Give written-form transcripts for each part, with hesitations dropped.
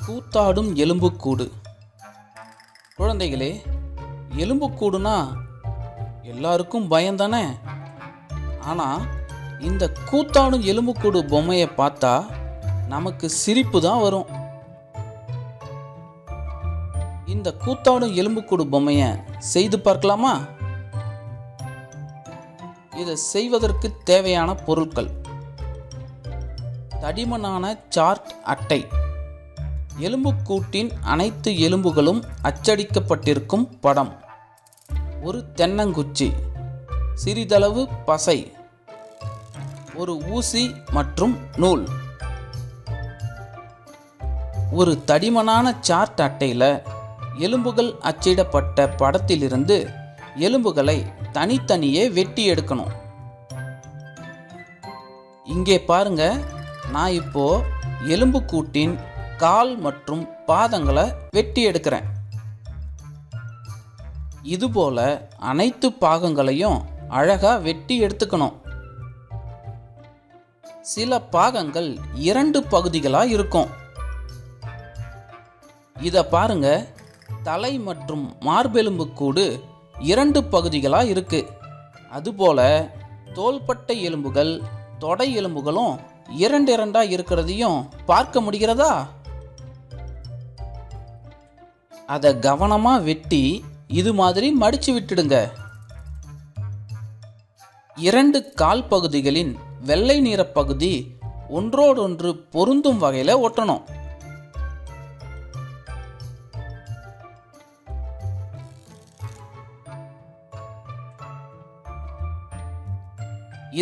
கூத்தாடும் எலும்புக்கூடு. குழந்தைகளே, எலும்புக்கூடுனா எல்லாருக்கும் பயம்தானே. ஆனால் இந்த கூத்தாடும் எலும்புக்கூடு பொம்மையை பார்த்தா நமக்கு சிரிப்பு தான் வரும். இந்த கூத்தாடும் எலும்புக்கூடு பொம்மையை செய்து பார்க்கலாமா? இதை செய்வதற்கு தேவையான பொருட்கள்: தடிமனான சார்ட் அட்டை, எலும்புக்கூட்டின் அனைத்து எலும்புகளும் அச்சடிக்கப்பட்டிருக்கும் படம், ஒரு தென்னங்குச்சி, சிறிதளவு பசை, ஒரு ஊசி மற்றும் நூல். ஒரு தடிமனான சார்ட் அட்டையில் எலும்புகள் அச்சிடப்பட்ட படத்திலிருந்து எலும்புகளை தனித்தனியே வெட்டி எடுக்கணும். இங்கே பாருங்க, நான் இப்போ எலும்புக்கூட்டின் கால் மற்றும் பாதங்களை வெட்டி எடுக்கிறேன். இதுபோல அனைத்து பாகங்களையும் அழகா வெட்டி எடுத்துக்கணும். சில பாகங்கள் 2 பகுதிகளாக இருக்கும். இதை பாருங்க, தலை மற்றும் மார்பெலும்பு கூடு 2 பகுதிகளாக இருக்கு. அதுபோல தோள்பட்டை எலும்புகள், தொடை எலும்புகளும் 2 இருக்கிறதையும் பார்க்க முடிகிறதா? அதை கவனமாக வெட்டி இது மாதிரி மடிச்சு விட்டுடுங்க. 2 கால் பகுதிகளின் வெள்ளை நிற பகுதி ஒன்றோடொன்று பொருந்தும் வகையில் ஒட்டணும்.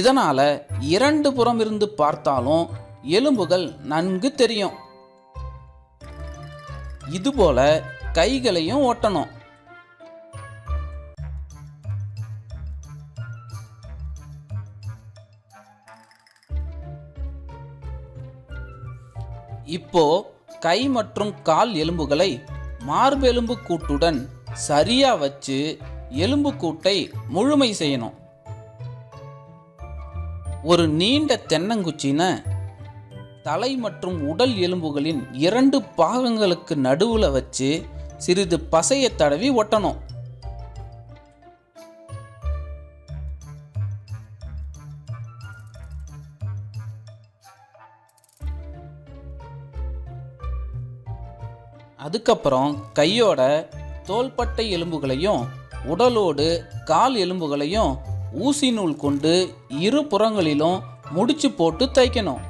இதனால 2 புறம் இருந்து பார்த்தாலும் எலும்புகள் நன்கு தெரியும். இதுபோல கைகளையும் ஒட்டணும். இப்போ கை மற்றும் கால் எலும்புகளை மார்பெலும்பு கூட்டுடன் சரியா வச்சு எலும்பு கூட்டை முழுமை செய்யணும். ஒரு நீண்ட தென்னங்குச்சின தலை மற்றும் உடல் எலும்புகளின் 2 பாகங்களுக்கு நடுவில் வச்சு சிறிது பசையை தடவி ஒட்டணும். அதுக்கப்புறம் கையோட தோள்பட்டை எலும்புகளையும் உடலோடு கால் எலும்புகளையும் ஊசி நூல் கொண்டு 2 புறங்களிலும் முடிச்சு போட்டு தைக்கணும்.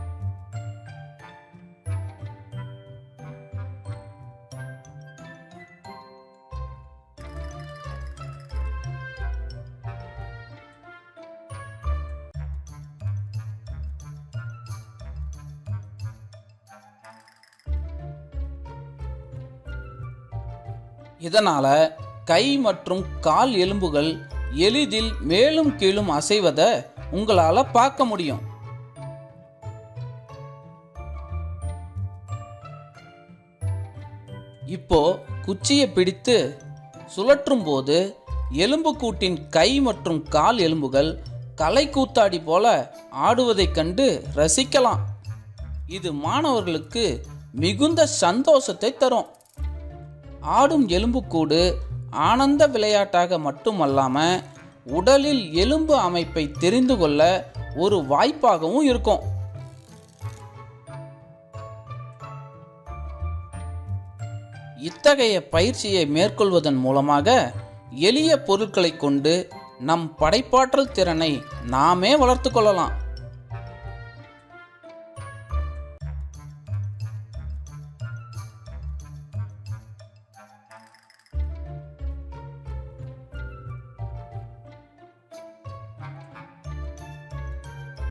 இதனால கை மற்றும் கால் எலும்புகள் எளிதில் மேலும் கீழும் அசைவதை உங்களால பார்க்க முடியும். இப்போ குச்சியை பிடித்து சுழற்றும் போது எலும்புக்கூட்டின் கை மற்றும் கால் எலும்புகள் கலை கூத்தாடி போல ஆடுவதைக் கண்டு ரசிக்கலாம். இது மாணவர்களுக்கு மிகுந்த சந்தோஷத்தை தரும். ஆடும் எலும்புக்கூடு ஆனந்த விளையாட்டாக மட்டுமல்லாம உடலில் எலும்பு அமைப்பை தெரிந்து கொள்ள ஒரு வாய்ப்பாகவும் இருக்கும். இத்தகைய பயிற்சியை மேற்கொள்வதன் மூலமாக எளிய பொருட்களை கொண்டு நம் படைப்பாற்றல் திறனை நாமே வளர்த்து கொள்ளலாம்.